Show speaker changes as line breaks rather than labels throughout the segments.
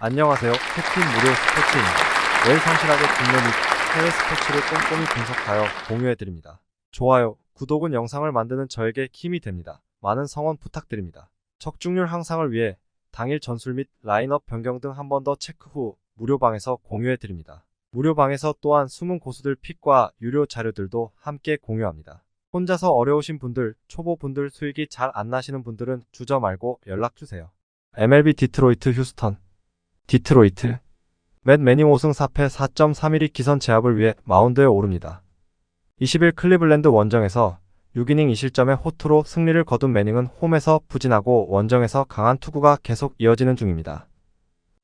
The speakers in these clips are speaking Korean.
안녕하세요. 캡틴 무료 스포츠입니다. 매일 성실하게 국내 및 해외 스포츠를 꼼꼼히 분석하여 공유해드립니다. 좋아요, 구독은 영상을 만드는 저에게 힘이 됩니다. 많은 성원 부탁드립니다. 적중률 향상을 위해 당일 전술 및 라인업 변경 등 한 번 더 체크 후 무료방에서 공유해드립니다. 무료방에서 또한 숨은 고수들 픽과 유료 자료들도 함께 공유합니다. 혼자서 어려우신 분들, 초보분들 수익이 잘 안 나시는 분들은 주저 말고 연락주세요. MLB 디트로이트 휴스턴 디트로이트 맷 매닝 5승 4패 4.31위 기선 제압을 위해 마운드에 오릅니다. 20일 클리블랜드 원정에서 6이닝 2실점의 호투로 승리를 거둔 매닝은 홈에서 부진하고 원정에서 강한 투구가 계속 이어지는 중입니다.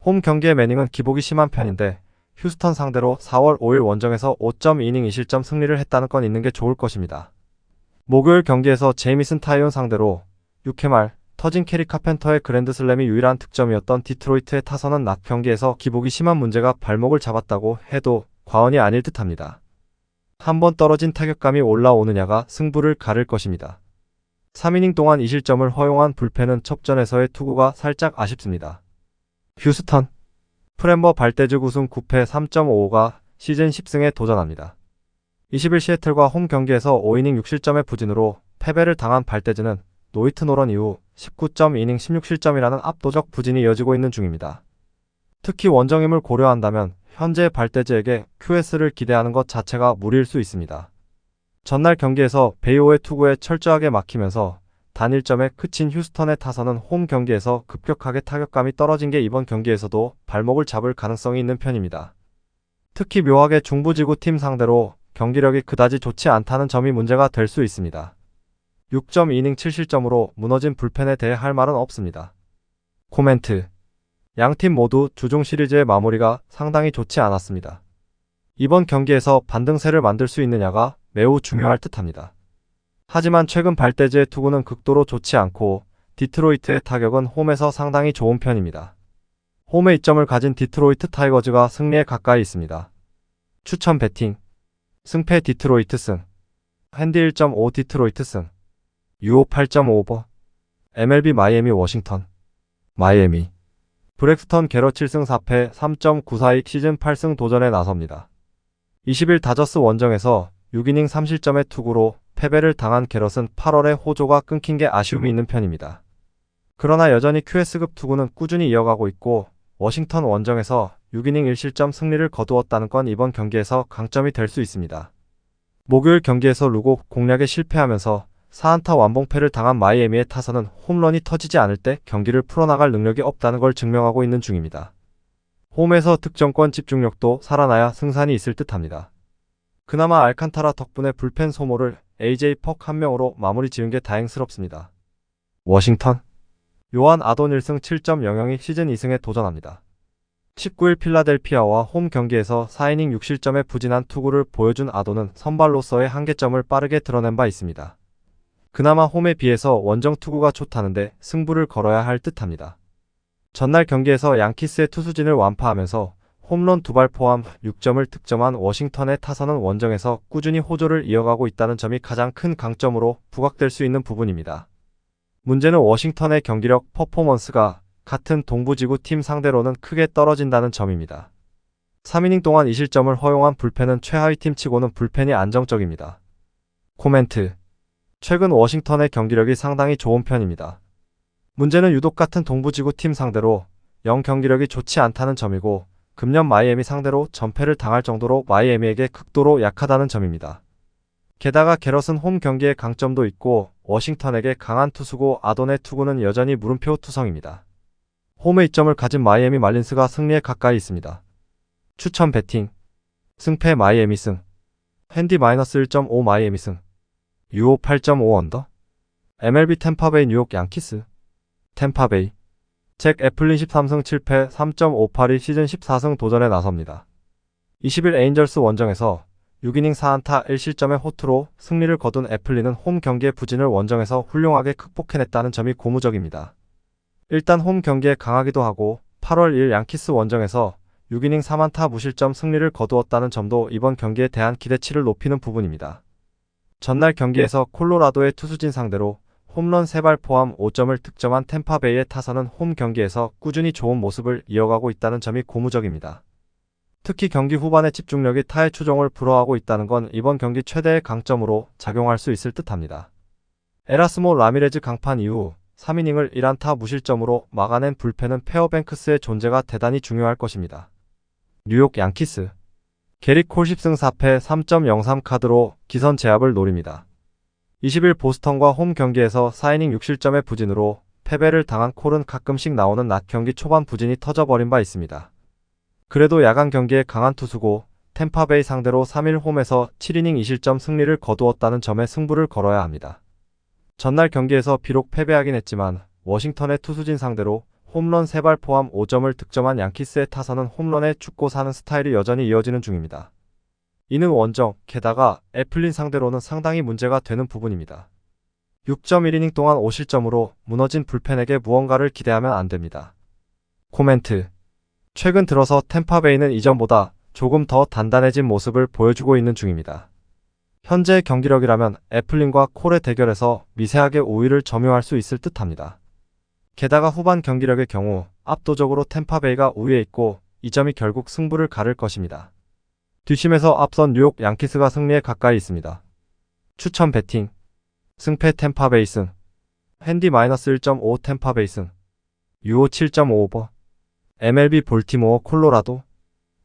홈 경기의 매닝은 기복이 심한 편인데 휴스턴 상대로 4월 5일 원정에서 5.2이닝 2실점 승리를 했다는 건 있는 게 좋을 것입니다. 목요일 경기에서 제이미슨 타이온 상대로 6회 말 터진 캐리 카펜터의 그랜드슬램이 유일한 득점이었던 디트로이트의 타선은 낮 경기에서 기복이 심한 문제가 발목을 잡았다고 해도 과언이 아닐 듯합니다. 한번 떨어진 타격감이 올라오느냐가 승부를 가를 것입니다. 3이닝 동안 2실점을 허용한 불펜은 첩전에서의 투구가 살짝 아쉽습니다. 휴스턴 프렘버 발대즈 우승 9패 3.55가 시즌 10승에 도전합니다. 20일 시애틀과 홈 경기에서 5이닝 6실점의 부진으로 패배를 당한 발대즈는 노히트 노런 이후 19.2이닝 16실점이라는 압도적 부진이 이어지고 있는 중입니다. 특히 원정임을 고려한다면 현재 발대즈에게 QS를 기대하는 것 자체가 무리일 수 있습니다. 전날 경기에서 베이오의 투구에 철저하게 막히면서 단 1점에 그친 휴스턴의 타선은 홈 경기에서 급격하게 타격감이 떨어진 게 이번 경기에서도 발목을 잡을 가능성이 있는 편입니다. 특히 묘하게 중부지구 팀 상대로 경기력이 그다지 좋지 않다는 점이 문제가 될 수 있습니다. 6.2이닝 7실점으로 무너진 불펜에 대해 할 말은 없습니다. 코멘트. 양팀 모두 주중 시리즈의 마무리가 상당히 좋지 않았습니다. 이번 경기에서 반등세를 만들 수 있느냐가 매우 중요할 듯합니다. 하지만 최근 발대즈의 투구는 극도로 좋지 않고 디트로이트의 타격은 홈에서 상당히 좋은 편입니다. 홈에 이점을 가진 디트로이트 타이거즈가 승리에 가까이 있습니다. 추천 배팅. 승패 디트로이트 승. 핸디 1.5 디트로이트 승. 유오 8.5버. MLB 마이애미 워싱턴. 마이애미. 브렉스턴 게러 7승 4패 3.94익 시즌 8승 도전에 나섭니다. 20일 다저스 원정에서 6이닝 3실점의 투구로 패배를 당한 게럿은 8월에 호조가 끊긴 게 아쉬움이 있는 편입니다. 그러나 여전히 QS급 투구는 꾸준히 이어가고 있고 워싱턴 원정에서 6이닝 1실점 승리를 거두었다는 건 이번 경기에서 강점이 될 수 있습니다. 목요일 경기에서 루고 공략에 실패하면서 4안타 완봉패를 당한 마이애미의 타선은 홈런이 터지지 않을 때 경기를 풀어나갈 능력이 없다는 걸 증명하고 있는 중입니다. 홈에서 득점권 집중력도 살아나야 승산이 있을 듯합니다. 그나마 알칸타라 덕분에 불펜 소모를 AJ 퍽 한 명으로 마무리 지은 게 다행스럽습니다. 워싱턴 요한 아돈 1승 7.00이 시즌 2승에 도전합니다. 19일 필라델피아와 홈 경기에서 4이닝 6실점의 부진한 투구를 보여준 아돈은 선발로서의 한계점을 빠르게 드러낸 바 있습니다. 그나마 홈에 비해서 원정 투구가 좋다는데 승부를 걸어야 할 듯합니다. 전날 경기에서 양키스의 투수진을 완파하면서 홈런 2발 포함 6점을 득점한 워싱턴의 타선은 원정에서 꾸준히 호조를 이어가고 있다는 점이 가장 큰 강점으로 부각될 수 있는 부분입니다. 문제는 워싱턴의 경기력 퍼포먼스가 같은 동부지구 팀 상대로는 크게 떨어진다는 점입니다. 3이닝 동안 2실점을 허용한 불펜은 최하위 팀치고는 불펜이 안정적입니다. 코멘트. 최근 워싱턴의 경기력이 상당히 좋은 편입니다. 문제는 유독 같은 동부지구 팀 상대로 영 경기력이 좋지 않다는 점이고 금년 마이애미 상대로 전패를 당할 정도로 마이애미에게 극도로 약하다는 점입니다. 게다가 게럿은 홈 경기의 강점도 있고 워싱턴에게 강한 투수고 아돈의 투구는 여전히 물음표 투성입니다. 홈에 이점을 가진 마이애미 말린스가 승리에 가까이 있습니다. 추천 배팅. 승패 마이애미 승. 핸디 -1.5 마이애미 승. 유오 8.5 언더. MLB 템파베이 뉴욕 양키스. 템파베이. 잭 애플린 13승 7패 3.58이 시즌 14승 도전에 나섭니다. 20일 에인절스 원정에서 6이닝 4안타 1실점의 호투로 승리를 거둔 애플린은 홈 경기의 부진을 원정에서 훌륭하게 극복해냈다는 점이 고무적입니다. 일단 홈 경기에 강하기도 하고 8월 1일 양키스 원정에서 6이닝 3안타 무실점 승리를 거두었다는 점도 이번 경기에 대한 기대치를 높이는 부분입니다. 전날 경기에서 콜로라도의 투수진 상대로 홈런 3발 포함 5점을 득점한 템파베이의 타선은 홈 경기에서 꾸준히 좋은 모습을 이어가고 있다는 점이 고무적입니다. 특히 경기 후반의 집중력이 타의 추종을 불허하고 있다는 건 이번 경기 최대의 강점으로 작용할 수 있을 듯합니다. 에라스모 라미레즈 강판 이후 3이닝을 1안타 무실점으로 막아낸 불펜은 페어뱅크스의 존재가 대단히 중요할 것입니다. 뉴욕 양키스 게리 콜 10승 4패 3.03 카드로 기선 제압을 노립니다. 20일 보스턴과 홈 경기에서 4이닝 6실점의 부진으로 패배를 당한 콜은 가끔씩 나오는 낮 경기 초반 부진이 터져버린 바 있습니다. 그래도 야간 경기에 강한 투수고 템파베이 상대로 3일 홈에서 7이닝 2실점 승리를 거두었다는 점에 승부를 걸어야 합니다. 전날 경기에서 비록 패배하긴 했지만 워싱턴의 투수진 상대로 홈런 3발 포함 5점을 득점한 양키스의 타선은 홈런에 죽고 사는 스타일이 여전히 이어지는 중입니다. 이는 원정, 게다가 애플린 상대로는 상당히 문제가 되는 부분입니다. 6.1이닝 동안 5실점으로 무너진 불펜에게 무언가를 기대하면 안 됩니다. 코멘트. 최근 들어서 템파베이는 이전보다 조금 더 단단해진 모습을 보여주고 있는 중입니다. 현재의 경기력이라면 애플린과 콜의 대결에서 미세하게 우위를 점유할 수 있을 듯합니다. 게다가 후반 경기력의 경우 압도적으로 템파베이가 우위에 있고 이 점이 결국 승부를 가를 것입니다. 뒷심에서 앞선 뉴욕 양키스가 승리에 가까이 있습니다. 추천 배팅 승패 템파베이 승 핸디 -1.5 템파베이 승 유오 7.5 오버 MLB 볼티모어 콜로라도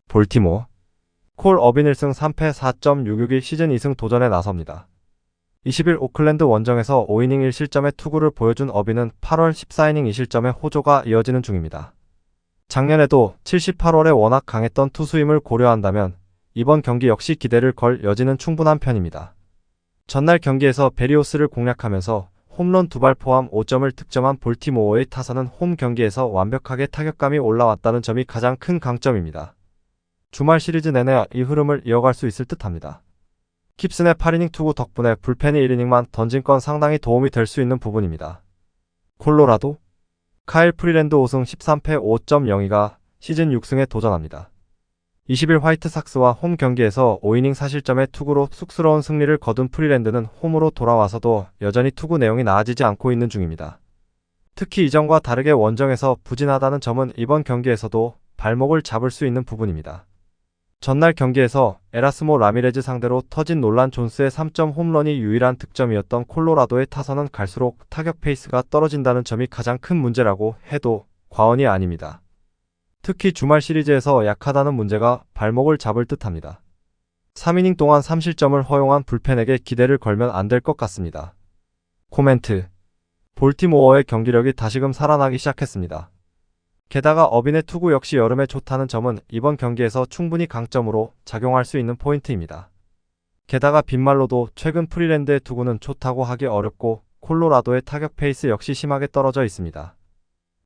볼티모어 콜 어빈 1승 3패 4.661 시즌 2승 도전에 나섭니다. 20일 오클랜드 원정에서 5이닝 1실점의 투구를 보여준 어빈은 8월 14이닝 2실점의 호조가 이어지는 중입니다. 작년에도 78월에 워낙 강했던 투수임을 고려한다면 이번 경기 역시 기대를 걸 여지는 충분한 편입니다. 전날 경기에서 베리오스를 공략하면서 홈런 2발 포함 5점을 득점한 볼티모어의 타선은 홈 경기에서 완벽하게 타격감이 올라왔다는 점이 가장 큰 강점입니다. 주말 시리즈 내내 이 흐름을 이어갈 수 있을 듯합니다. 킵슨의 8이닝 투구 덕분에 불펜이 1이닝만 던진 건 상당히 도움이 될 수 있는 부분입니다. 콜로라도 카일 프리랜드 5승 13패 5.02가 시즌 6승에 도전합니다. 20일 화이트삭스와 홈 경기에서 5이닝 4실점의 투구로 쑥스러운 승리를 거둔 프리랜드는 홈으로 돌아와서도 여전히 투구 내용이 나아지지 않고 있는 중입니다. 특히 이전과 다르게 원정에서 부진하다는 점은 이번 경기에서도 발목을 잡을 수 있는 부분입니다. 전날 경기에서 에라스모 라미레즈 상대로 터진 놀란 존스의 3점 홈런이 유일한 득점이었던 콜로라도의 타선은 갈수록 타격 페이스가 떨어진다는 점이 가장 큰 문제라고 해도 과언이 아닙니다. 특히 주말 시리즈에서 약하다는 문제가 발목을 잡을 듯합니다. 3이닝 동안 3실점을 허용한 불펜에게 기대를 걸면 안 될 것 같습니다. 코멘트. 볼티모어의 경기력이 다시금 살아나기 시작했습니다. 게다가 어빈의 투구 역시 여름에 좋다는 점은 이번 경기에서 충분히 강점으로 작용할 수 있는 포인트입니다. 게다가 빈말로도 최근 프리랜드의 투구는 좋다고 하기 어렵고 콜로라도의 타격 페이스 역시 심하게 떨어져 있습니다.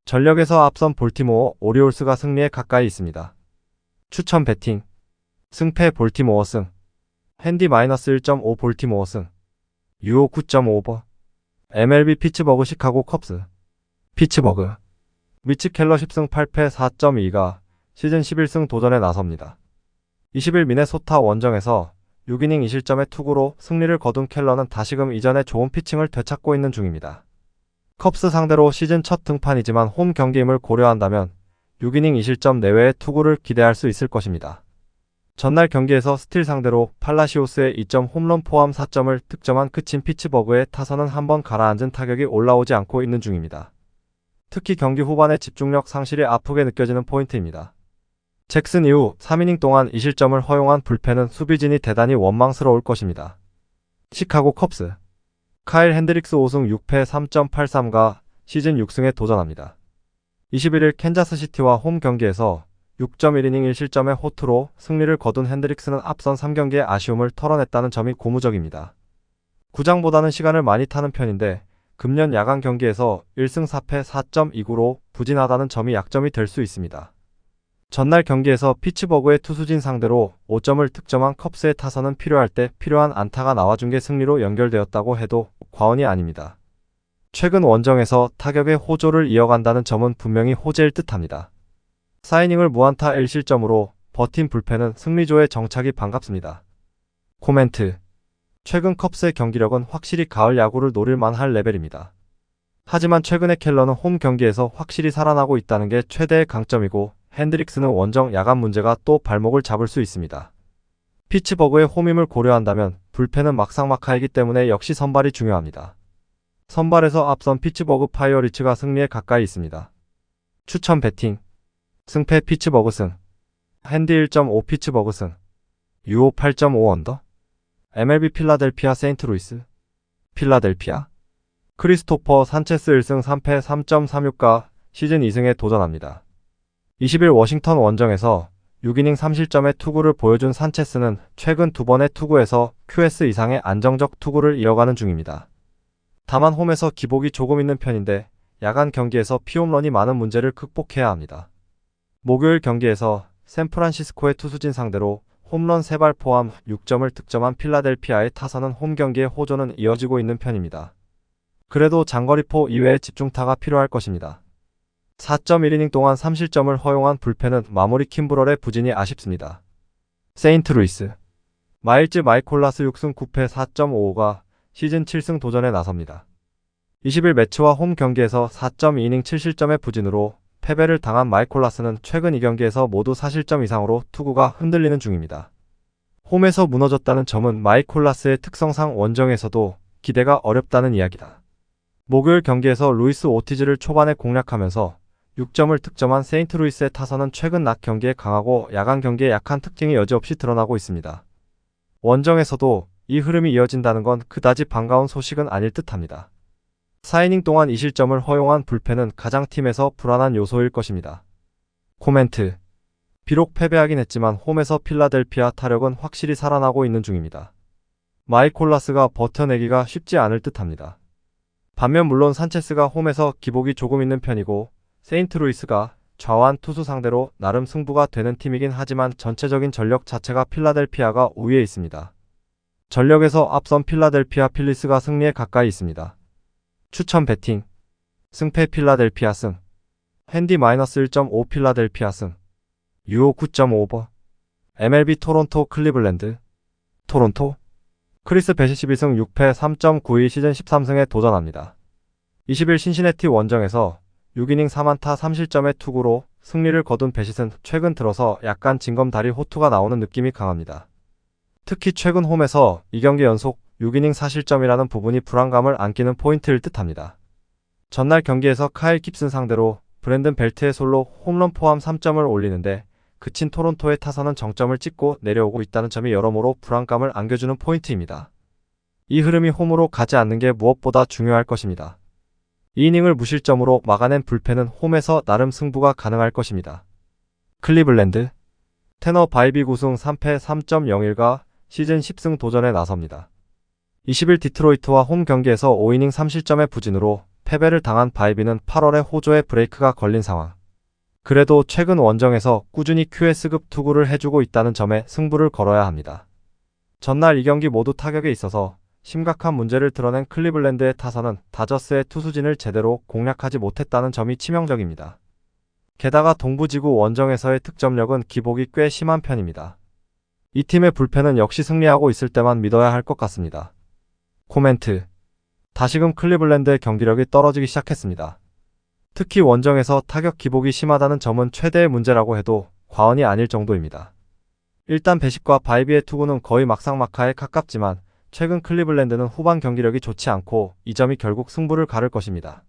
전력에서 앞선 볼티모어 오리올스가 승리에 가까이 있습니다. 추천 배팅 승패 볼티모어 승 핸디 -1.5 볼티모어 승 유오 9.5 오버 MLB 피츠버그 시카고 컵스 피츠버그 미치 켈러 10승 8패 4.2가 시즌 11승 도전에 나섭니다. 20일 미네소타 원정에서 6이닝 2실점의 투구로 승리를 거둔 켈러는 다시금 이전의 좋은 피칭을 되찾고 있는 중입니다. 컵스 상대로 시즌 첫 등판이지만 홈 경기임을 고려한다면 6이닝 2실점 내외의 투구를 기대할 수 있을 것입니다. 전날 경기에서 스틸 상대로 팔라시오스의 2점 홈런 포함 4점을 득점한 끝인 피츠버그의 타선은 한번 가라앉은 타격이 올라오지 않고 있는 중입니다. 특히 경기 후반의 집중력 상실이 아프게 느껴지는 포인트입니다. 잭슨 이후 3이닝 동안 2실점을 허용한 불펜은 수비진이 대단히 원망스러울 것입니다. 시카고 컵스 카일 핸드릭스 5승 6패 3.83가 시즌 6승에 도전합니다. 21일 캔자스시티와 홈 경기에서 6.1이닝 1실점의 호투로 승리를 거둔 핸드릭스는 앞선 3경기의 아쉬움을 털어냈다는 점이 고무적입니다. 구장보다는 시간을 많이 타는 편인데 금년 야간 경기에서 1승 4패 4.29로 부진하다는 점이 약점이 될 수 있습니다. 전날 경기에서 피츠버그의 투수진 상대로 5점을 득점한 컵스의 타선은 필요할 때 필요한 안타가 나와준 게 승리로 연결되었다고 해도 과언이 아닙니다. 최근 원정에서 타격의 호조를 이어간다는 점은 분명히 호재일 듯합니다. 4이닝을 무안타 1실점으로 버틴 불펜은 승리조의 정착이 반갑습니다. 코멘트. 최근 컵스의 경기력은 확실히 가을 야구를 노릴 만할 레벨입니다. 하지만 최근에 켈러는 홈 경기에서 확실히 살아나고 있다는 게 최대의 강점이고 핸드릭스는 원정 야간 문제가 또 발목을 잡을 수 있습니다. 피츠버그의 홈임을 고려한다면 불펜은 막상막하이기 때문에 역시 선발이 중요합니다. 선발에서 앞선 피츠버그 파이어리츠가 승리에 가까이 있습니다. 추천 배팅 승패 피츠버그 승 핸디 1.5 피츠버그 승 유오 8.5 언더 MLB 필라델피아 세인트루이스 필라델피아 크리스토퍼 산체스 1승 3패 3.36가 시즌 2승에 도전합니다. 20일 워싱턴 원정에서 6이닝 3실점의 투구를 보여준 산체스는 최근 2번의 투구에서 QS 이상의 안정적 투구를 이어가는 중입니다. 다만 홈에서 기복이 조금 있는 편인데 야간 경기에서 피홈런이 많은 문제를 극복해야 합니다. 목요일 경기에서 샌프란시스코의 투수진 상대로 홈런 3발 포함 6점을 득점한 필라델피아의 타선은 홈 경기의 호조는 이어지고 있는 편입니다. 그래도 장거리포 이외의 집중타가 필요할 것입니다. 4.1이닝 동안 3실점을 허용한 불펜은 마무리 킴브럴의 부진이 아쉽습니다. 세인트루이스 마일즈 마이콜라스 6승 9패 4.55가 시즌 7승 도전에 나섭니다. 20일 매치와 홈 경기에서 4.2이닝 7실점의 부진으로 패배를 당한 마이콜라스는 최근 2경기에서 모두 4실점 이상으로 투구가 흔들리는 중입니다. 홈에서 무너졌다는 점은 마이콜라스의 특성상 원정에서도 기대가 어렵다는 이야기다. 목요일 경기에서 루이스 오티즈를 초반에 공략하면서 6점을 득점한 세인트루이스의 타선은 최근 낮 경기에 강하고 야간 경기에 약한 특징이 여지없이 드러나고 있습니다. 원정에서도 이 흐름이 이어진다는 건 그다지 반가운 소식은 아닐 듯합니다. 4이닝 동안 2실점을 허용한 불펜은 가장 팀에서 불안한 요소일 것입니다. 코멘트 비록 패배하긴 했지만 홈에서 필라델피아 타력은 확실히 살아나고 있는 중입니다. 마이콜라스가 버텨내기가 쉽지 않을 듯합니다. 반면 물론 산체스가 홈에서 기복이 조금 있는 편이고 세인트루이스가 좌완 투수 상대로 나름 승부가 되는 팀이긴 하지만 전체적인 전력 자체가 필라델피아가 우위에 있습니다. 전력에서 앞선 필라델피아 필리스가 승리에 가까이 있습니다. 추천 배팅 승패 필라델피아 승 핸디 -1.5 필라델피아 승 유오 9.5버 MLB 토론토 클리블랜드 토론토 크리스 베시 12승 6패 3.92 시즌 13승에 도전합니다. 20일 신시내티 원정에서 6이닝 4안타 3실점의 투구로 승리를 거둔 베시는 최근 들어서 약간 징검다리 호투가 나오는 느낌이 강합니다. 특히 최근 홈에서 2경기 연속 6이닝 4실점이라는 부분이 불안감을 안기는 포인트일 듯합니다. 전날 경기에서 카일 깁슨 상대로 브랜든 벨트의 솔로 홈런 포함 3점을 올리는데 그친 토론토의 타선은 정점을 찍고 내려오고 있다는 점이 여러모로 불안감을 안겨주는 포인트입니다. 이 흐름이 홈으로 가지 않는 게 무엇보다 중요할 것입니다. 2이닝을 무실점으로 막아낸 불펜은 홈에서 나름 승부가 가능할 것입니다. 클리블랜드 테너 바이비 9승 3패 3.01가 시즌 10승 도전에 나섭니다. 20일 디트로이트와 홈 경기에서 5이닝 3실점의 부진으로 패배를 당한 바이비는 8월에 호조에 브레이크가 걸린 상황. 그래도 최근 원정에서 꾸준히 QS급 투구를 해주고 있다는 점에 승부를 걸어야 합니다. 전날 2경기 모두 타격에 있어서 심각한 문제를 드러낸 클리블랜드의 타선은 다저스의 투수진을 제대로 공략하지 못했다는 점이 치명적입니다. 게다가 동부지구 원정에서의 득점력은 기복이 꽤 심한 편입니다. 이 팀의 불펜은 역시 승리하고 있을 때만 믿어야 할 것 같습니다. 코멘트 다시금 클리블랜드의 경기력이 떨어지기 시작했습니다. 특히 원정에서 타격 기복이 심하다는 점은 최대의 문제라고 해도 과언이 아닐 정도입니다. 일단 베식과 바이비의 투구는 거의 막상막하에 가깝지만 최근 클리블랜드는 후반 경기력이 좋지 않고 이 점이 결국 승부를 가를 것입니다.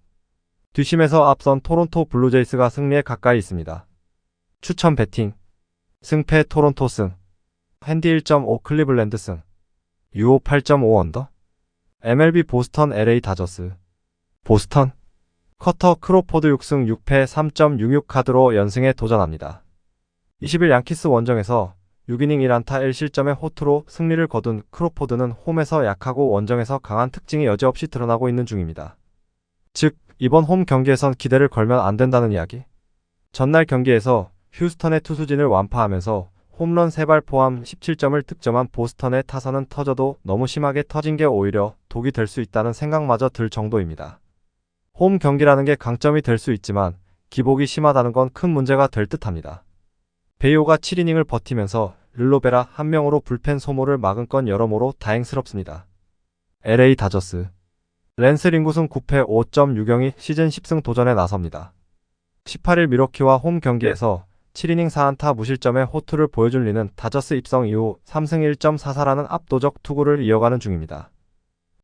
뒷심에서 앞선 토론토 블루제이스가 승리에 가까이 있습니다. 추천 배팅 승패 토론토 승 핸디 1.5 클리블랜드 승 유오 8.5 언더 MLB 보스턴 LA 다저스 보스턴 커터 크로포드 6승 6패 3.66 카드로 연승에 도전합니다. 20일 양키스 원정에서 6이닝 1안타 1실점의 호투로 승리를 거둔 크로포드는 홈에서 약하고 원정에서 강한 특징이 여지없이 드러나고 있는 중입니다. 즉, 이번 홈 경기에선 기대를 걸면 안 된다는 이야기. 전날 경기에서 휴스턴의 투수진을 완파하면서 홈런 3발 포함 17점을 득점한 보스턴의 타선은 터져도 너무 심하게 터진 게 오히려 독이 될 수 있다는 생각마저 들 정도입니다. 홈 경기라는 게 강점이 될 수 있지만 기복이 심하다는 건 큰 문제가 될 듯합니다. 베이오가 7이닝을 버티면서 르로베라 한 명으로 불펜 소모를 막은 건 여러모로 다행스럽습니다. LA 다저스 랜스 링구슨 9패 5.6영이 시즌 10승 도전에 나섭니다. 18일 밀워키와 홈 경기에서 7이닝 4안타 무실점의 호투를 보여준 리는 다저스 입성 이후 3승 1.44라는 압도적 투구를 이어가는 중입니다.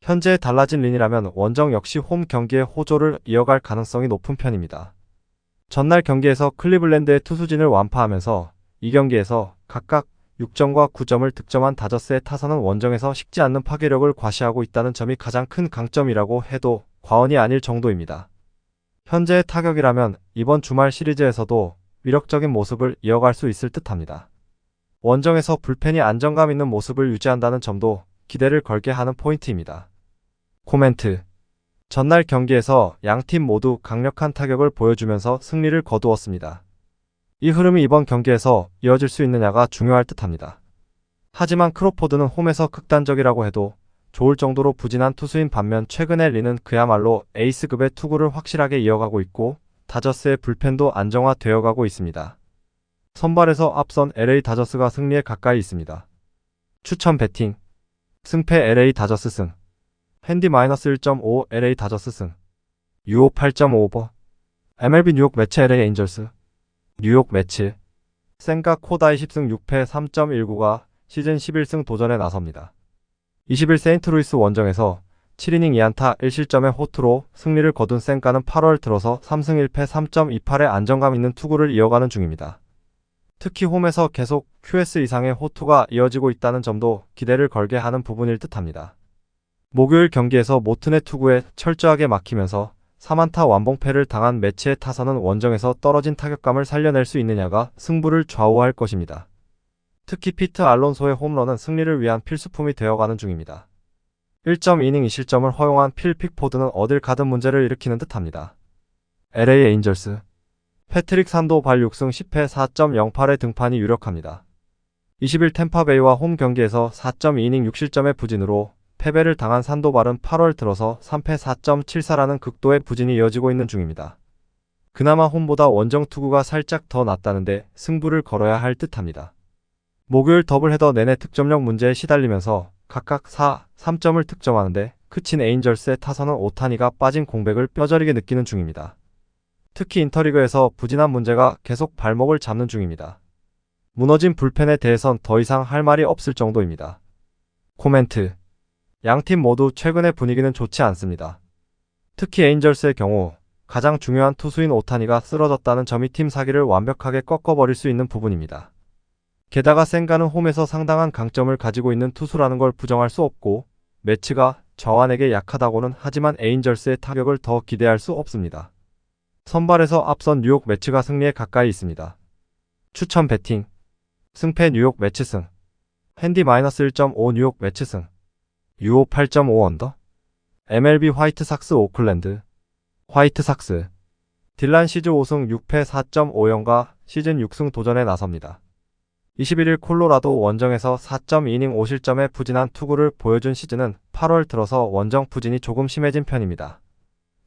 현재 달라진 린이라면 원정 역시 홈 경기에 호조를 이어갈 가능성이 높은 편입니다. 전날 경기에서 클리블랜드의 투수진을 완파하면서 이 경기에서 각각 6점과 9점을 득점한 다저스의 타선은 원정에서 식지 않는 파괴력을 과시하고 있다는 점이 가장 큰 강점이라고 해도 과언이 아닐 정도입니다. 현재의 타격이라면 이번 주말 시리즈에서도 위력적인 모습을 이어갈 수 있을 듯합니다. 원정에서 불펜이 안정감 있는 모습을 유지한다는 점도 기대를 걸게 하는 포인트입니다. 코멘트. 전날 경기에서 양팀 모두 강력한 타격을 보여주면서 승리를 거두었습니다. 이 흐름이 이번 경기에서 이어질 수 있느냐가 중요할 듯합니다. 하지만 크로포드는 홈에서 극단적이라고 해도 좋을 정도로 부진한 투수인 반면 최근에 리는 그야말로 에이스급의 투구를 확실하게 이어가고 있고 다저스의 불펜도 안정화되어 가고 있습니다. 선발에서 앞선 LA 다저스가 승리에 가까이 있습니다. 추천 배팅. 승패 LA 다저스 승. 핸디 -1.5 LA 다저스 승. 유오 8.5 오버. MLB 뉴욕 매치 LA 에인절스. 뉴욕 매치. 센과 코다이 10승 6패 3.19가 시즌 11승 도전에 나섭니다. 20일 세인트루이스 원정에서 7이닝 2안타 1실점의 호투로 승리를 거둔 센과는 8월 들어서 3승 1패 3.28의 안정감 있는 투구를 이어가는 중입니다. 특히 홈에서 계속 QS 이상의 호투가 이어지고 있다는 점도 기대를 걸게 하는 부분일 듯합니다. 목요일 경기에서 모튼의 투구에 철저하게 막히면서 3안타 완봉패를 당한 매치의 타선은 원정에서 떨어진 타격감을 살려낼 수 있느냐가 승부를 좌우할 것입니다. 특히 피트 알론소의 홈런은 승리를 위한 필수품이 되어가는 중입니다. 1.2이닝 2실점을 허용한 필 픽포드는 어딜 가든 문제를 일으키는 듯합니다. LA 에인절스. 패트릭 산도발 6승 10패 4.08의 등판이 유력합니다. 20일 템파베이와 홈 경기에서 4.2이닝 6실점의 부진으로 패배를 당한 산도발은 8월 들어서 3패 4.74라는 극도의 부진이 이어지고 있는 중입니다. 그나마 홈보다 원정 투구가 살짝 더 낫다는데 승부를 걸어야 할 듯합니다. 목요일 더블헤더 내내 득점력 문제에 시달리면서 각각 4, 3점을 득점하는데 그친 에인절스의 타선은 오타니가 빠진 공백을 뼈저리게 느끼는 중입니다. 특히 인터리그에서 부진한 문제가 계속 발목을 잡는 중입니다. 무너진 불펜에 대해선 더 이상 할 말이 없을 정도입니다. 코멘트. 양팀 모두 최근의 분위기는 좋지 않습니다. 특히 에인절스의 경우 가장 중요한 투수인 오타니가 쓰러졌다는 점이 팀 사기를 완벽하게 꺾어버릴 수 있는 부분입니다. 게다가 센과는 홈에서 상당한 강점을 가지고 있는 투수라는 걸 부정할 수 없고 매치가 저완에게 약하다고는 하지만 에인절스의 타격을 더 기대할 수 없습니다. 선발에서 앞선 뉴욕 매치가 승리에 가까이 있습니다. 추천 배팅. 승패 뉴욕 매치 승. 핸디 -1.5 뉴욕 매치 승. 유오 8.5 언더. MLB 화이트삭스 오클랜드. 화이트삭스. 딜란 시즈 5승 6패 4.50가 시즌 6승 도전에 나섭니다. 21일 콜로라도 원정에서 4.2이닝 5실점의 부진한 투구를 보여준 시즌은 8월 들어서 원정 부진이 조금 심해진 편입니다.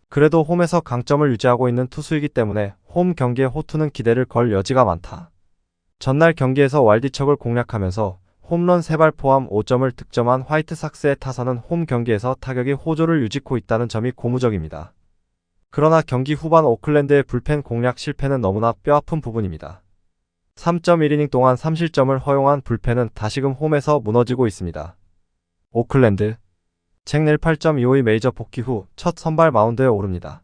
그래도 홈에서 강점을 유지하고 있는 투수이기 때문에 홈 경기의 호투는 기대를 걸 여지가 많다. 전날 경기에서 왈디척을 공략하면서 홈런 3발 포함 5점을 득점한 화이트삭스의 타선은 홈 경기에서 타격이 호조를 유지코 있다는 점이 고무적입니다. 그러나 경기 후반 오클랜드의 불펜 공략 실패는 너무나 뼈아픈 부분입니다. 3.1이닝 동안 3실점을 허용한 불펜은 다시금 홈에서 무너지고 있습니다. 오클랜드. 잭넬 8.25의 메이저 복귀 후 첫 선발 마운드에 오릅니다.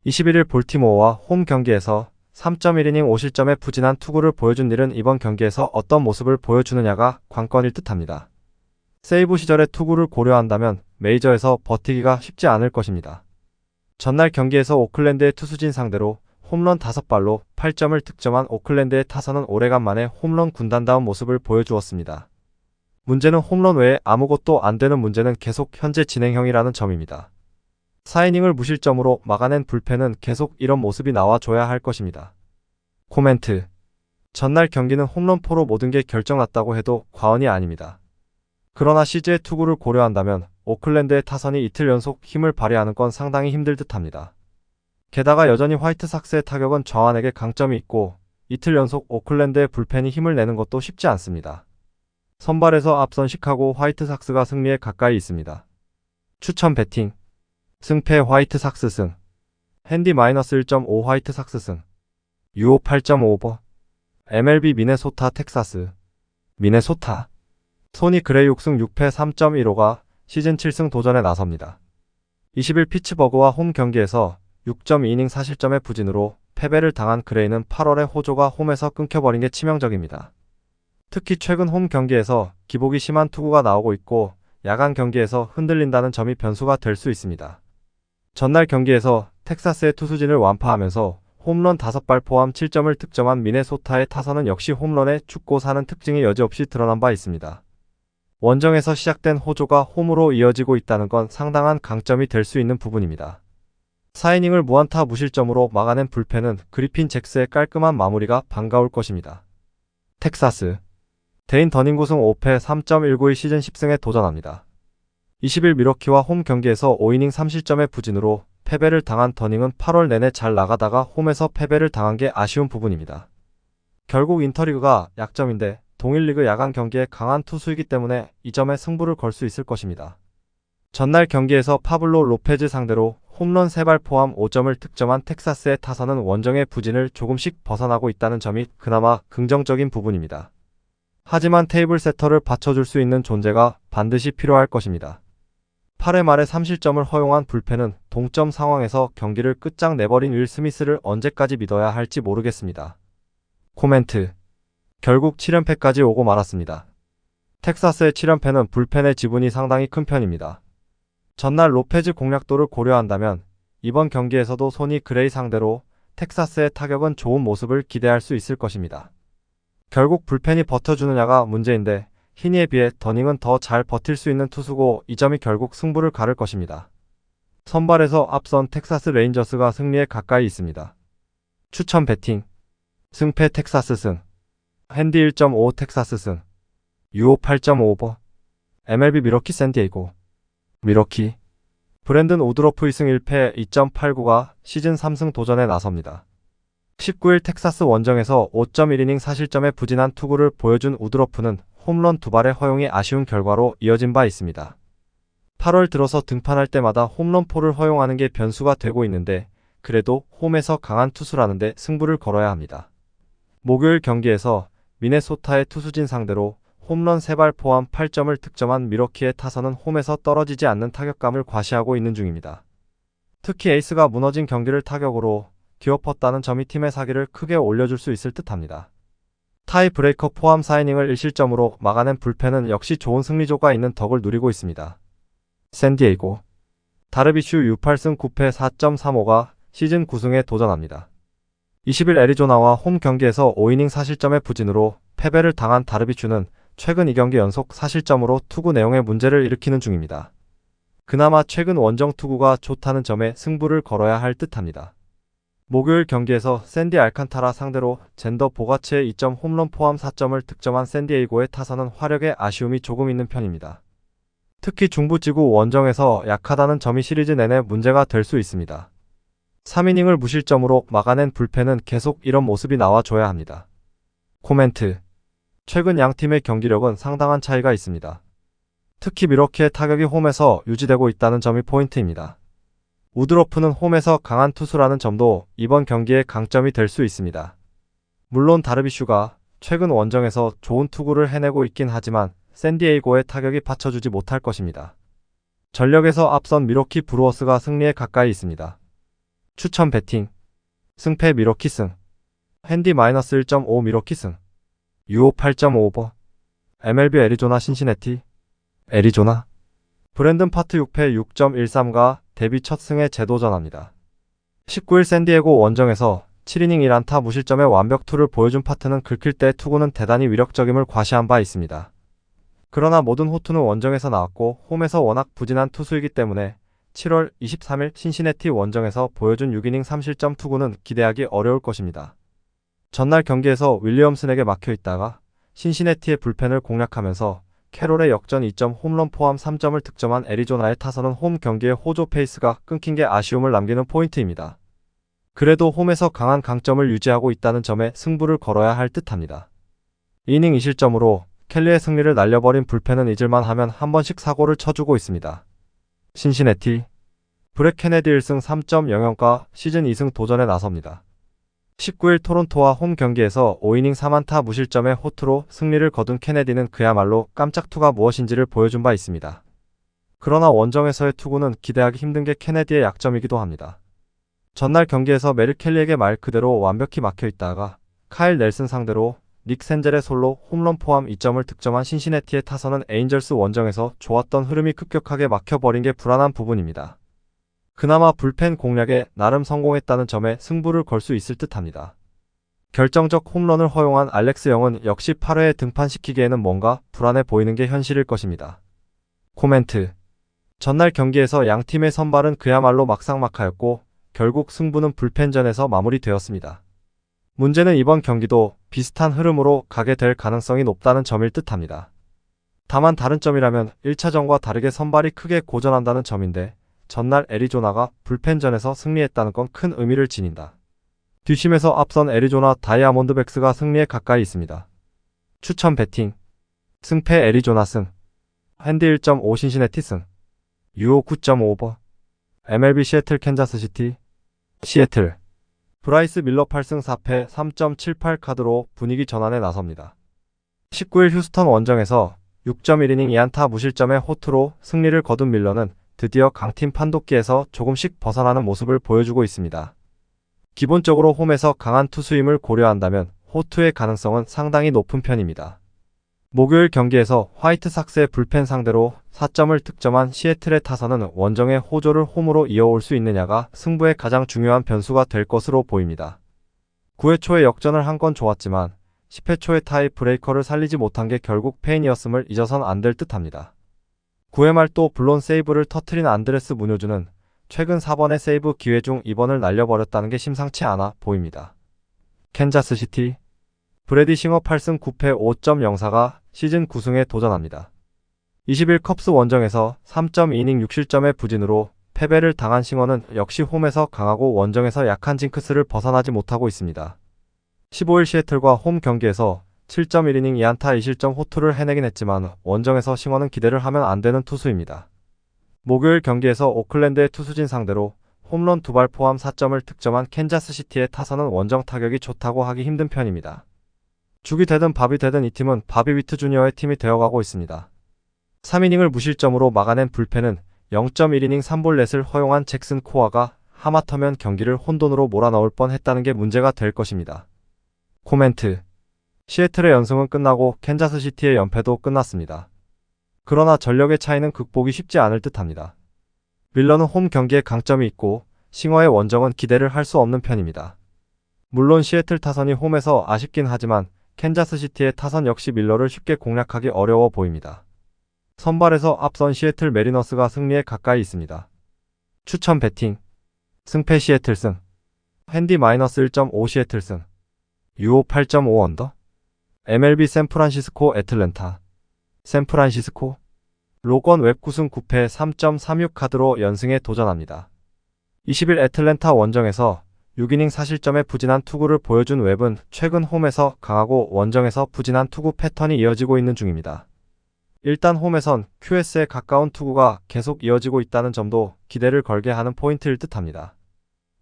21일 볼티모어와 홈 경기에서 3.1이닝 5실점의 부진한 투구를 보여준 닐은 이번 경기에서 어떤 모습을 보여주느냐가 관건일 듯합니다. 세이브 시절의 투구를 고려한다면 메이저에서 버티기가 쉽지 않을 것입니다. 전날 경기에서 오클랜드의 투수진 상대로 홈런 5발로 8점을 득점한 오클랜드의 타선은 오래간만에 홈런 군단다운 모습을 보여주었습니다. 문제는 홈런 외에 아무것도 안 되는 문제는 계속 현재 진행형이라는 점입니다. 4이닝을 무실점으로 막아낸 불펜은 계속 이런 모습이 나와줘야 할 것입니다. 코멘트. 전날 경기는 홈런포로 모든 게 결정났다고 해도 과언이 아닙니다. 그러나 시즈의 투구를 고려한다면 오클랜드의 타선이 이틀 연속 힘을 발휘하는 건 상당히 힘들 듯합니다. 게다가 여전히 화이트삭스의 타격은 저완에게 강점이 있고 이틀 연속 오클랜드의 불펜이 힘을 내는 것도 쉽지 않습니다. 선발에서 앞선 시카고 화이트삭스가 승리에 가까이 있습니다. 추천 배팅. 승패 화이트삭스 승. 핸디 -1.5 화이트삭스 승. 유호 8.5버. MLB 미네소타 텍사스. 미네소타. 소니 그레이 6승 6패 3.15가 시즌 7승 도전에 나섭니다. 20일 피츠버그와 홈 경기에서 6.2이닝 4실점의 부진으로 패배를 당한 그레이는 8월에 호조가 홈에서 끊겨버린 게 치명적입니다. 특히 최근 홈 경기에서 기복이 심한 투구가 나오고 있고 야간 경기에서 흔들린다는 점이 변수가 될 수 있습니다. 전날 경기에서 텍사스의 투수진을 완파하면서 홈런 5발 포함 7점을 득점한 미네소타의 타선은 역시 홈런에 죽고 사는 특징이 여지없이 드러난 바 있습니다. 원정에서 시작된 호조가 홈으로 이어지고 있다는 건 상당한 강점이 될 수 있는 부분입니다. 4이닝을 무안타 무실점으로 막아낸 불펜은 그리핀 잭스의 깔끔한 마무리가 반가울 것입니다. 텍사스. 데인 더닝 9승 5패 3.192 시즌 10승에 도전합니다. 20일 미러키와 홈 경기에서 5이닝 3실점의 부진으로 패배를 당한 더닝은 8월 내내 잘 나가다가 홈에서 패배를 당한 게 아쉬운 부분입니다. 결국 인터리그가 약점인데 동일 리그 야간 경기에 강한 투수이기 때문에 이 점에 승부를 걸 수 있을 것입니다. 전날 경기에서 파블로 로페즈 상대로 홈런 3발 포함 5점을 득점한 텍사스의 타선은 원정의 부진을 조금씩 벗어나고 있다는 점이 그나마 긍정적인 부분입니다. 하지만 테이블 세터를 받쳐줄 수 있는 존재가 반드시 필요할 것입니다. 8회 말에 3실점을 허용한 불펜은 동점 상황에서 경기를 끝장 내버린 윌 스미스를 언제까지 믿어야 할지 모르겠습니다. 코멘트. 결국 7연패까지 오고 말았습니다. 텍사스의 7연패는 불펜의 지분이 상당히 큰 편입니다. 전날 로페즈 공략도를 고려한다면 이번 경기에서도 소니 그레이 상대로 텍사스의 타격은 좋은 모습을 기대할 수 있을 것입니다. 결국 불펜이 버텨주느냐가 문제인데 히니에 비해 더닝은 더 잘 버틸 수 있는 투수고 이 점이 결국 승부를 가를 것입니다. 선발에서 앞선 텍사스 레인저스가 승리에 가까이 있습니다. 추천 배팅. 승패 텍사스 승. 핸디 1.5 텍사스 승. 유호 8.5버. MLB 미러키 샌디에이고. 미러키. 브랜든 우드로프 2승 1패 2.89가 시즌 3승 도전에 나섭니다. 19일 텍사스 원정에서 5.1이닝 4실점의 부진한 투구를 보여준 우드로프는 홈런 2발의 허용이 아쉬운 결과로 이어진 바 있습니다. 8월 들어서 등판할 때마다 홈런포를 허용하는 게 변수가 되고 있는데 그래도 홈에서 강한 투수라는데 승부를 걸어야 합니다. 목요일 경기에서 미네소타의 투수진 상대로 홈런 3발 포함 8점을 득점한 미러키의 타선은 홈에서 떨어지지 않는 타격감을 과시하고 있는 중입니다. 특히 에이스가 무너진 경기를 타격으로 뒤엎었다는 점이 팀의 사기를 크게 올려줄 수 있을 듯합니다. 타이 브레이커 포함 4이닝을 1실점으로 막아낸 불펜은 역시 좋은 승리조가 있는 덕을 누리고 있습니다. 샌디에이고. 다르비슈 6-8승 9패 4.35가 시즌 9승에 도전합니다. 20일 애리조나와 홈 경기에서 5이닝 4실점의 부진으로 패배를 당한 다르비슈는 최근 2경기 연속 4실점으로 투구 내용에 문제를 일으키는 중입니다. 그나마 최근 원정 투구가 좋다는 점에 승부를 걸어야 할 듯합니다. 목요일 경기에서 샌디 알칸타라 상대로 젠더 보가츠의 2점 홈런 포함 4점을 득점한 샌디에이고의 타선은 화력에 아쉬움이 조금 있는 편입니다. 특히 중부지구 원정에서 약하다는 점이 시리즈 내내 문제가 될 수 있습니다. 3이닝을 무실점으로 막아낸 불펜은 계속 이런 모습이 나와줘야 합니다. 코멘트. 최근 양팀의 경기력은 상당한 차이가 있습니다. 특히 미러키의 타격이 홈에서 유지되고 있다는 점이 포인트입니다. 우드로프는 홈에서 강한 투수라는 점도 이번 경기의 강점이 될 수 있습니다. 물론 다르비슈가 최근 원정에서 좋은 투구를 해내고 있긴 하지만 샌디에이고의 타격이 받쳐주지 못할 것입니다. 전력에서 앞선 미러키 브루어스가 승리에 가까이 있습니다. 추천 배팅. 승패 미러키 승. 핸디 -1.5 미러키 승. 유호 8.5버. MLB 애리조나 신시내티. 애리조나. 브랜든 파트 6패 6.13가 데뷔 첫 승에 재도전합니다. 19일 샌디에고 원정에서 7이닝 1안타 무실점의 완벽투를 보여준 파트는 긁힐 때 투구는 대단히 위력적임을 과시한 바 있습니다. 그러나 모든 호투는 원정에서 나왔고 홈에서 워낙 부진한 투수이기 때문에 7월 23일 신시내티 원정에서 보여준 6이닝 3실점 투구는 기대하기 어려울 것입니다. 전날 경기에서 윌리엄슨에게 막혀있다가 신시내티의 불펜을 공략하면서 캐롤의 역전 2점 홈런 포함 3점을 득점한 애리조나의 타선은 홈 경기의 호조 페이스가 끊긴 게 아쉬움을 남기는 포인트입니다. 그래도 홈에서 강한 강점을 유지하고 있다는 점에 승부를 걸어야 할 듯합니다. 2이닝 2실점으로 켈리의 승리를 날려버린 불펜은 잊을만 하면 한 번씩 사고를 쳐주고 있습니다. 신시내티. 브렉 케네디 1승 3.00과 시즌 2승 도전에 나섭니다. 19일 토론토와 홈 경기에서 5이닝 4안타 무실점의 호투로 승리를 거둔 케네디는 그야말로 깜짝 투가 무엇인지를 보여준 바 있습니다. 그러나 원정에서의 투구는 기대하기 힘든 게 케네디의 약점이기도 합니다. 전날 경기에서 메릴 켈리에게 말 그대로 완벽히 막혀 있다가 카일 넬슨 상대로 닉 센젤의 솔로 홈런 포함 2점을 득점한 신시내티의 타선은 에인절스 원정에서 좋았던 흐름이 급격하게 막혀버린 게 불안한 부분입니다. 그나마 불펜 공략에 나름 성공했다는 점에 승부를 걸 수 있을 듯합니다. 결정적 홈런을 허용한 알렉스 영은 역시 8회에 등판시키기에는 뭔가 불안해 보이는 게 현실일 것입니다. 코멘트. 전날 경기에서 양팀의 선발은 그야말로 막상막하였고 결국 승부는 불펜전에서 마무리되었습니다. 문제는 이번 경기도 비슷한 흐름으로 가게 될 가능성이 높다는 점일 듯합니다. 다만 다른 점이라면 1차전과 다르게 선발이 크게 고전한다는 점인데 전날 애리조나가 불펜전에서 승리했다는 건 큰 의미를 지닌다. 뒷심에서 앞선 애리조나 다이아몬드백스가 승리에 가까이 있습니다. 추천 배팅. 승패 애리조나 승. 핸디 1.5 신시내티 승. 유오 9.5버. MLB 시애틀 캔자스시티. 시애틀. 브라이스 밀러 8승 4패 3.78 카드로 분위기 전환에 나섭니다. 19일 휴스턴 원정에서 6.1이닝 2안타 무실점의 호투로 승리를 거둔 밀러는 드디어 강팀 판독기에서 조금씩 벗어나는 모습을 보여주고 있습니다. 기본적으로 홈에서 강한 투수임을 고려한다면 호투의 가능성은 상당히 높은 편입니다. 목요일 경기에서 화이트삭스의 불펜 상대로 4점을 득점한 시애틀의 타선은 원정의 호조를 홈으로 이어올 수 있느냐가 승부의 가장 중요한 변수가 될 것으로 보입니다. 9회 초에 역전을 한 건 좋았지만 10회 초에 타이 브레이커를 살리지 못한 게 결국 패인이었음을 잊어선 안 될 듯합니다. 9회 말 또 블론 세이브를 터트린 안드레스 무뇨주는 최근 4번의 세이브 기회 중 2번을 날려버렸다는 게 심상치 않아 보입니다. 캔자스시티. 브래디 싱어 8승 9패 5.04가 시즌 9승에 도전합니다. 20일 컵스 원정에서 3.2이닝 6실점의 부진으로 패배를 당한 싱어는 역시 홈에서 강하고 원정에서 약한 징크스를 벗어나지 못하고 있습니다. 15일 시애틀과 홈 경기에서 7.1이닝 2안타 2실점 호투를 해내긴 했지만 원정에서 싱어는 기대를 하면 안 되는 투수입니다. 목요일 경기에서 오클랜드의 투수진 상대로 홈런 2발 포함 4점을 득점한 캔자스시티의 타선은 원정 타격이 좋다고 하기 힘든 편입니다. 죽이 되든 밥이 되든 이 팀은 바비 위트 주니어의 팀이 되어가고 있습니다. 3이닝을 무실점으로 막아낸 불펜은 0.1이닝 3볼 넷을 허용한 잭슨 코아가 하마터면 경기를 혼돈으로 몰아넣을 뻔했다는 게 문제가 될 것입니다. 코멘트. 시애틀의 연승은 끝나고 캔자스시티의 연패도 끝났습니다. 그러나 전력의 차이는 극복이 쉽지 않을 듯합니다. 밀러는 홈 경기에 강점이 있고 싱어의 원정은 기대를 할 수 없는 편입니다. 물론 시애틀 타선이 홈에서 아쉽긴 하지만 캔자스시티의 타선 역시 밀러를 쉽게 공략하기 어려워 보입니다. 선발에서 앞선 시애틀 메리너스가 승리에 가까이 있습니다. 추천 배팅. 승패 시애틀 승. 핸디 -1.5 시애틀 승. 유오 8.5 언더. MLB 샌프란시스코 애틀랜타. 샌프란시스코. 로건 웹 9승 9패 3.36 카드로 연승에 도전합니다. 20일 애틀랜타 원정에서 6이닝 4실점의 부진한 투구를 보여준 웹은 최근 홈에서 강하고 원정에서 부진한 투구 패턴이 이어지고 있는 중입니다. 일단 홈에선 QS에 가까운 투구가 계속 이어지고 있다는 점도 기대를 걸게 하는 포인트일 듯합니다.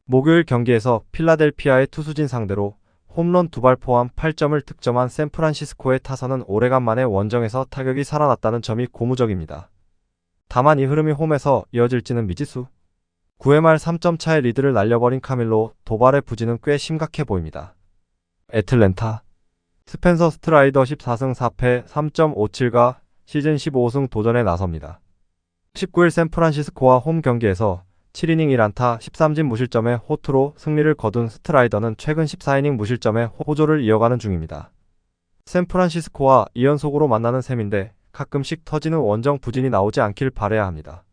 목요일 경기에서 필라델피아의 투수진 상대로 홈런 2발 포함 8점을 득점한 샌프란시스코의 타선은 오래간만에 원정에서 타격이 살아났다는 점이 고무적입니다. 다만 이 흐름이 홈에서 이어질지는 미지수. 9회 말 3점 차의 리드를 날려버린 카밀로 도발의 부진은 꽤 심각해 보입니다. 애틀랜타. 스펜서 스트라이더 14승 4패 3.57가 시즌 15승 도전에 나섭니다. 19일 샌프란시스코와 홈 경기에서 7이닝 1안타 13진 무실점의 호투로 승리를 거둔 스트라이더는 최근 14이닝 무실점의 호조를 이어가는 중입니다. 샌프란시스코와 2연속으로 만나는 셈인데 가끔씩 터지는 원정 부진이 나오지 않길 바라야 합니다.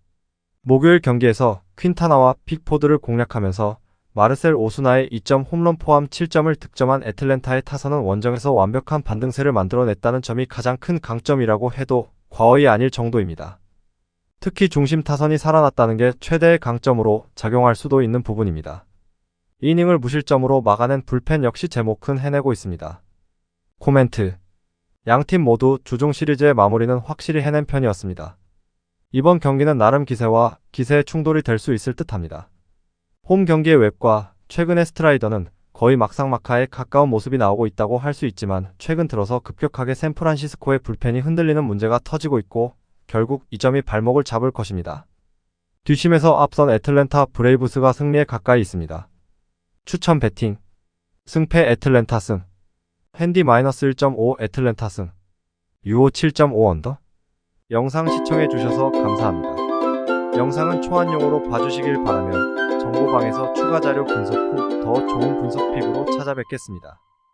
목요일 경기에서 퀸타나와 픽포드를 공략하면서 마르셀 오수나의 2점 홈런 포함 7점을 득점한 애틀랜타의 타선은 원정에서 완벽한 반등세를 만들어냈다는 점이 가장 큰 강점이라고 해도 과언이 아닐 정도입니다. 특히 중심 타선이 살아났다는 게 최대의 강점으로 작용할 수도 있는 부분입니다. 이닝을 무실점으로 막아낸 불펜 역시 제목은 해내고 있습니다. 코멘트. 양팀 모두 주중 시리즈의 마무리는 확실히 해낸 편이었습니다. 이번 경기는 나름 기세와 기세의 충돌이 될 수 있을 듯합니다. 홈 경기의 웹과 최근의 스트라이더는 거의 막상막하에 가까운 모습이 나오고 있다고 할 수 있지만 최근 들어서 급격하게 샌프란시스코의 불펜이 흔들리는 문제가 터지고 있고 결국 이 점이 발목을 잡을 것입니다. 뒷심에서 앞선 애틀랜타 브레이브스가 승리에 가까이 있습니다. 추천 배팅 승패 애틀랜타 승 핸디 -1.5 애틀랜타 승 유오 7.5 언더. 영상 시청해주셔서 감사합니다. 영상은 초안용으로 봐주시길 바라며 정보방에서 추가 자료 분석 후 더 좋은 분석 픽으로 찾아뵙겠습니다.